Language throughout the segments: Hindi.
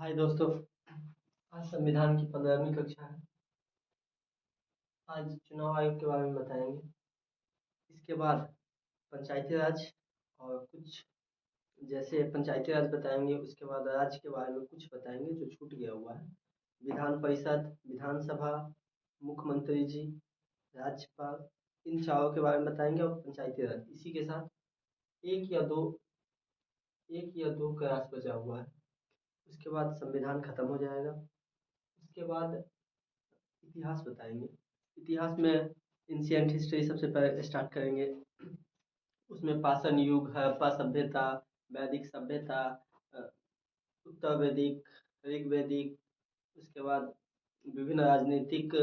हाय दोस्तों। आज संविधान की 15वीं कक्षा है। आज चुनाव आयोग के बारे में बताएंगे। इसके बाद पंचायती राज और कुछ जैसे पंचायती राज बताएंगे, उसके बाद राज्य के बारे में कुछ बताएंगे जो छूट गया हुआ है। विधान परिषद, विधानसभा, मुख्यमंत्री जी, राज्यपाल, इन चारों के बारे में बताएंगे और पंचायती राज। इसी के साथ एक या दो एक या दो क्लास बचा हुआ है। उसके बाद संविधान खत्म हो जाएगा। उसके बाद इतिहास बताएंगे। इतिहास में एंशिएंट हिस्ट्री सबसे पहले स्टार्ट करेंगे। उसमें पाषाण युग, हड़प्पा सभ्यता, वैदिक सभ्यता, अ, उत्तर वैदिक, ऋग्वैदिक। उसके बाद विभिन्न राजनीतिक,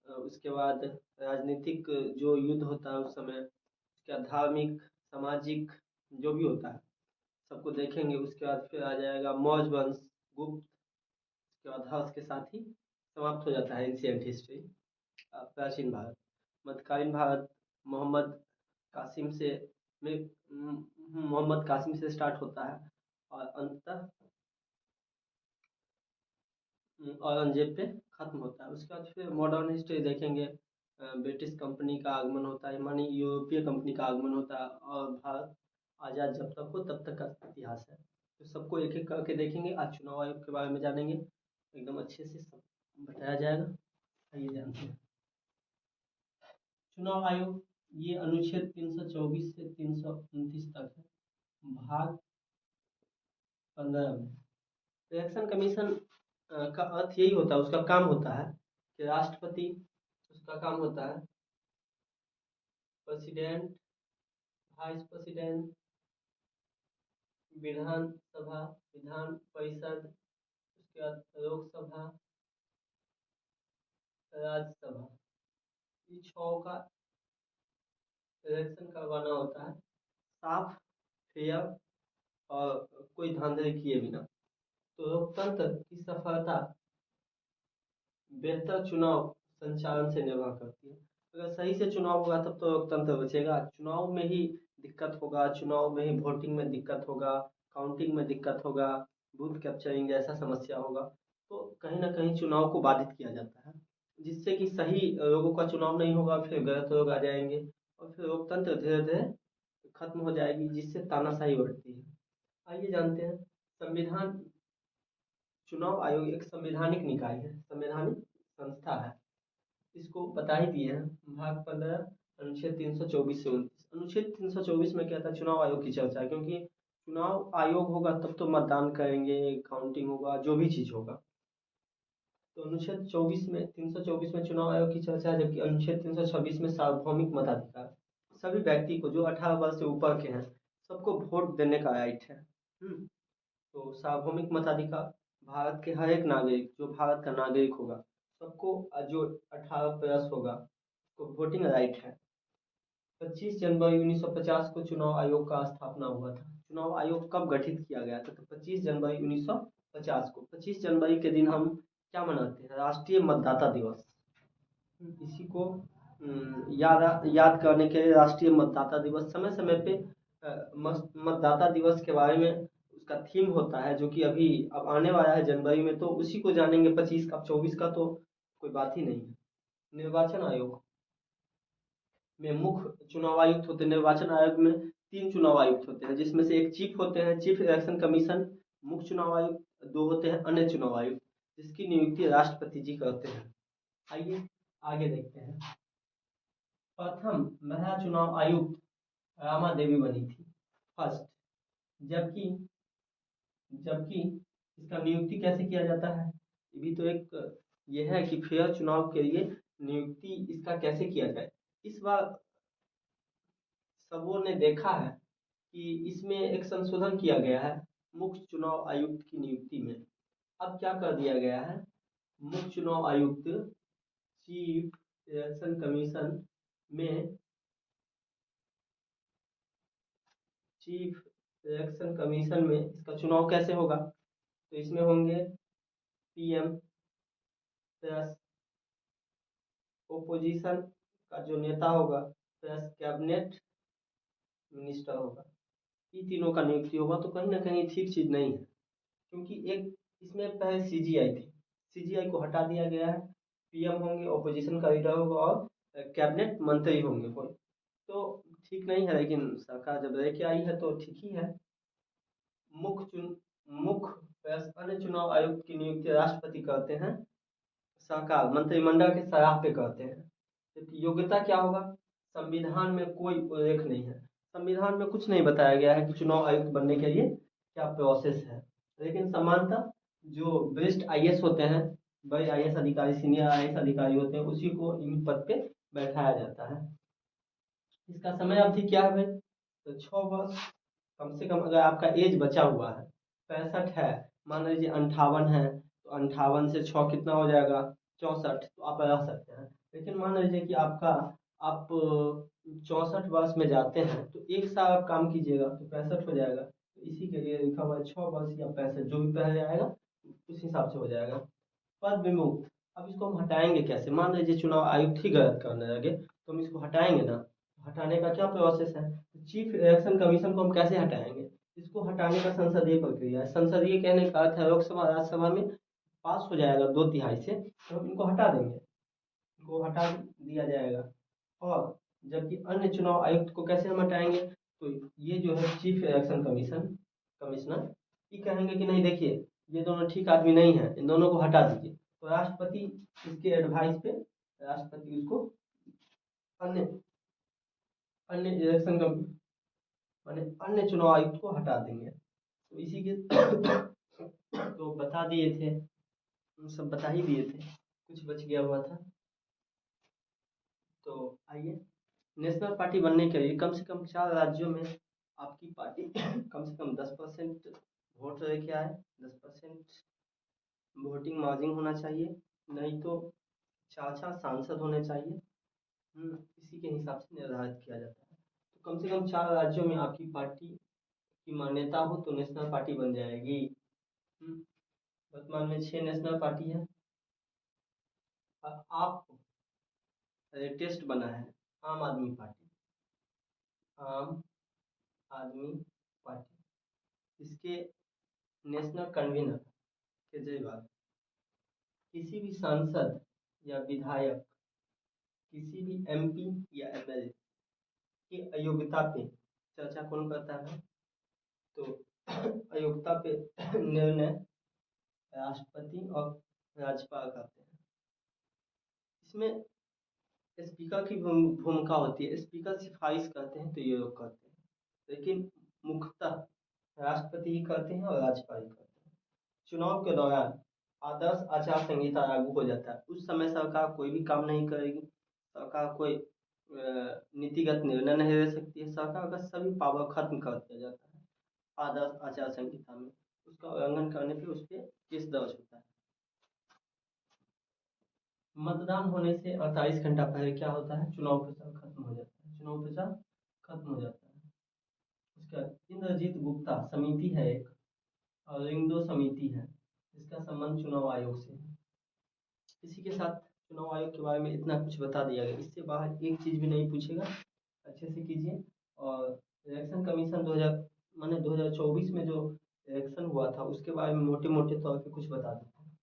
उसके बाद राजनीतिक जो युद्ध होता है उस समय, उसके बाद धार्मिक, सामाजिक, जो भी होता है सबको देखेंगे। उसके बाद फिर आ जाएगा मौर्य वंश, गुप्त। उसके बाद हर्ष के साथ ही समाप्त हो जाता है एंशिएंट हिस्ट्री। प्राचीन भारत, मध्यकालीन भारत मोहम्मद कासिम से मोहम्मद कासिम से स्टार्ट होता है और अंततः औरंगजेब पे खत्म होता है। उसके बाद फिर मॉडर्न हिस्ट्री देखेंगे। ब्रिटिश कंपनी का आगमन होता है, मानी यूरोपीय कंपनी का आगमन होता है, और भारत आज़ाद जब तक हो तब तक का इतिहास है। तो सबको एक एक करके देखेंगे। आज चुनाव आयोग के बारे में जानेंगे, एकदम अच्छे से सब बताया जाएगा। आइए जानते हैं चुनाव आयोग। ये अनुच्छेद 324 से 329 तक है। भाग 15 में इलेक्शन कमीशन का अर्थ यही होता है, उसका काम होता है कि राष्ट्रपति, उसका काम होता है प्रेसिडेंट, वाइस प्रेसिडेंट, विधानसभा, विधान परिषद, उसके बाद लोकसभा, राज्यसभा, ये छह का इलेक्शन करवाना होता है, साफ, फेयर और कोई धांधली किए बिना। तो लोकतंत्र की सफलता बेहतर चुनाव संचालन से निर्भर करती है। अगर सही से चुनाव होगा तब तो लोकतंत्र बचेगा। चुनाव में ही दिक्कत होगा, चुनाव में ही वोटिंग में दिक्कत होगा, काउंटिंग में दिक्कत होगा, बूथ कैप्चरिंग जैसा समस्या होगा, तो कहीं ना कहीं चुनाव को बाधित किया जाता है, जिससे कि सही लोगों का चुनाव नहीं होगा, फिर गलत लोग आ जाएंगे और फिर लोकतंत्र धीरे धीरे खत्म हो जाएगी, जिससे तानाशाही बढ़ती है। आइए जानते हैं संविधान। चुनाव आयोग एक संवैधानिक निकाय है, संवैधानिक संस्था है। इसको बता ही दिए हैं। भाग 15 अनुच्छेद 324 से 29। अनुच्छेद 324 में क्या था, चुनाव आयोग की चर्चा है, क्योंकि चुनाव आयोग होगा तब तो मतदान करेंगे, काउंटिंग होगा, जो भी चीज होगा। तो अनुच्छेद 24 में 324 में चुनाव आयोग की चर्चा है, जबकि अनुच्छेद 326 में सार्वभौमिक मताधिकार, सभी व्यक्ति को जो 18 वर्ष से ऊपर के हैं सबको वोट देने का राइट है। तो सार्वभौमिक मताधिकार, भारत के हर एक नागरिक, जो भारत का नागरिक होगा, सबको जो 18 प्लस होगा उसको वोटिंग राइट है। 25 जनवरी 1950 को चुनाव आयोग का स्थापना हुआ था। चुनाव आयोग कब गठित किया गया था, तो 25 जनवरी 1950 को। 25 जनवरी के दिन हम क्या मनाते हैं, राष्ट्रीय मतदाता दिवस। इसी को याद करने के लिए राष्ट्रीय मतदाता दिवस, समय समय पे मतदाता दिवस के बारे में उसका थीम होता है, जो कि अभी अब आने वाला है जनवरी में, तो उसी को जानेंगे। 25 का, 24 का तो कोई बात ही नहीं है। निर्वाचन आयोग में मुख्य चुनाव आयुक्त होते हैं। निर्वाचन आयोग में 3 चुनाव आयुक्त होते हैं, जिसमें से एक चीफ होते हैं, चीफ इलेक्शन कमीशन, मुख्य चुनाव आयुक्त। 2 होते हैं अन्य चुनाव आयुक्त, जिसकी नियुक्ति राष्ट्रपति जी करते हैं। आइए आगे देखते हैं। प्रथम महिला चुनाव आयुक्त रामा देवी बनी थी, फर्स्ट। जबकि जबकि इसका नियुक्ति कैसे किया जाता है, ये भी तो एक ये है कि फेयर चुनाव के लिए नियुक्ति इसका कैसे किया जाए। इस बार सबों ने देखा है कि इसमें एक संशोधन किया गया है मुख्य चुनाव आयुक्त की नियुक्ति में। अब क्या कर दिया गया है, मुख्य चुनाव आयुक्त, चीफ इलेक्शन कमीशन में, चीफ इलेक्शन कमीशन में इसका चुनाव कैसे होगा, तो इसमें होंगे पीएम प्लस ओपोजिशन का जो नेता होगा प्लस कैबिनेट मिनिस्टर होगा। ये तीनों का नियुक्ति होगा। तो कहीं ना कहीं ठीक चीज नहीं है, क्योंकि एक इसमें पहले सीजीआई थी, सीजीआई को हटा दिया गया है। पीएम होंगे, ऑपोजिशन का लीडर होगा और कैबिनेट मंत्री होंगे कोई। तो ठीक नहीं है, लेकिन सरकार जब लेके आई है तो ठीक ही है। मुख्य अन्य चुनाव आयुक्त की नियुक्ति राष्ट्रपति करते हैं, सरकार मंत्रिमंडल के सलाह पे करते हैं। जबकि योग्यता क्या होगा, संविधान में कोई उल्लेख नहीं है, संविधान में कुछ नहीं बताया गया है कि चुनाव आयुक्त बनने के लिए क्या प्रोसेस है। लेकिन सामान्यतः जो बेस्ट आईएएस होते हैं, बड़े आईएएस अधिकारी, सीनियर आईएएस अधिकारी होते हैं, उसी को इन पद पे बैठाया जाता है। इसका समय अवधि क्या है भाई, तो 6 वर्ष। कम से कम अगर आपका एज बचा हुआ है, 65 है, मान लीजिए 58 है, तो 58 से 6 कितना हो जाएगा, 64, तो आप रह सकते हैं। लेकिन मान लीजिए कि आप 64 वर्ष में जाते हैं, तो 1 साल आप काम कीजिएगा तो 65 हो जाएगा। तो इसी के लिए लिखा हुआ है 6 वर्ष या 65, जो भी पहले आएगा उस हिसाब से हो जाएगा। पद विमुक्त, अब इसको हम हटाएंगे कैसे, मान लीजिए चुनाव आयुक्त ही गलत करने लगे तो हम इसको हटाएंगे ना, हटाने का क्या प्रोसेस है, चीफ इलेक्शन कमीशन को हम कैसे हटाएंगे। इसको हटाने का संसदीय प्रक्रिया है। संसदीय कहने का अर्थ है लोकसभा राज्यसभा में पास हो जाएगा 2/3 से, तो हम इनको हटा देंगे, इनको हटा दिया जाएगा। और जबकि अन्य चुनाव आयुक्त को कैसे हम हटाएंगे, तो ये जो है चीफ इलेक्शन कमिश्नर, ये कहेंगे कि नहीं देखिए ये दोनों ठीक आदमी नहीं है, इन दोनों को हटा दीजिए। तो राष्ट्रपति इसके एडवाइस पे राष्ट्रपति उसको अन्य अन्य इलेक्शन का माने अन्य चुनाव आयुक्त को हटा देंगे। तो इसी के तो बता दिए थे, सब बता ही दिए थे, कुछ बच गया हुआ था। तो आइए, नेशनल पार्टी बनने के लिए कम से कम 4 राज्यों में आपकी पार्टी कम से कम 10% वोट लेके आए, 10% वोटिंग मार्जिन होना चाहिए, नहीं तो 4 सांसद होने चाहिए। इसी के हिसाब से निर्धारित किया जाता है। तो कम से कम 4 राज्यों में आपकी पार्टी की मान्यता हो तो नेशनल पार्टी बन जाएगी। वर्तमान में 6 नेशनल पार्टी है। आप लेटेस्ट बना है आम आदमी पार्टी, आम आदमी पार्टी। इसके नेशनल कन्वीनर केजरीवाल। किसी भी सांसद या विधायक, किसी भी एमपी या एमएलए की अयोग्यता पे चर्चा कौन करता है, तो अयोग्यता पे निर्णय राष्ट्रपति और राज्यपाल करते हैं। इसमें स्पीकर की भूमिका होती है, स्पीकर सिफारिश करते हैं तो ये लोग करते हैं, लेकिन मुख्यतः राष्ट्रपति ही करते हैं और राज्यपाल ही करते हैं। चुनाव के दौरान आदर्श आचार संहिता लागू हो जाता है। उस समय सरकार कोई भी काम नहीं करेगी, सरकार कोई नीतिगत निर्णय नहीं ले सकती है, सरकार का सभी पावर खत्म कर दिया जाता है आदर्श आचार संहिता में। उसका उल्लंघन करने पे उस पर केस दर्ज होता है। मतदान होने से 48 घंटा पहले क्या होता है, चुनाव प्रचार खत्म हो जाता है, चुनाव प्रचार खत्म हो जाता है। उसके बाद इंद्रजीत गुप्ता समिति है एक, और रिंगदो समिति है, इसका संबंध चुनाव आयोग से है। इसी के साथ चुनाव आयोग के बारे में इतना कुछ बता दिया गया, इससे बाहर एक चीज भी नहीं पूछेगा, अच्छे से कीजिए। और इलेक्शन कमीशन 2024 में जो इलेक्शन हुआ था उसके बारे में मोटे मोटे तौर पे कुछ बता देता हूँ।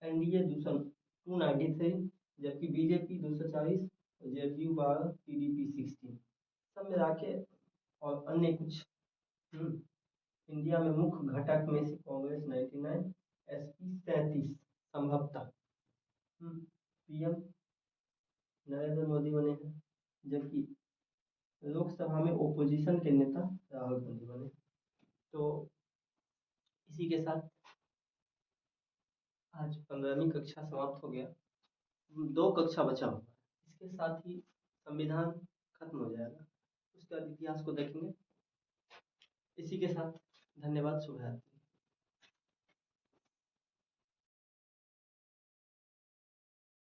एनडीए 293, जबकि बीजेपी 240, जेडीयू 12, टीडीपी 16, सब मिला के। और अन्य कुछ इंडिया में मुख्य घटक में से कांग्रेस 99, एसपी 37 संभवतः। पीएम नरेंद्र मोदी बने हैं, जबकि लोकसभा में ओपोजिशन के नेता राहुल गांधी बने। तो इसी के साथ आज 15वीं कक्षा समाप्त हो गया, 2 कक्षा बचा हुआ है, इसके साथ ही संविधान खत्म हो जाएगा, उसके बाद इतिहास को देखेंगे। इसी के साथ धन्यवाद, शुभ रात्रि।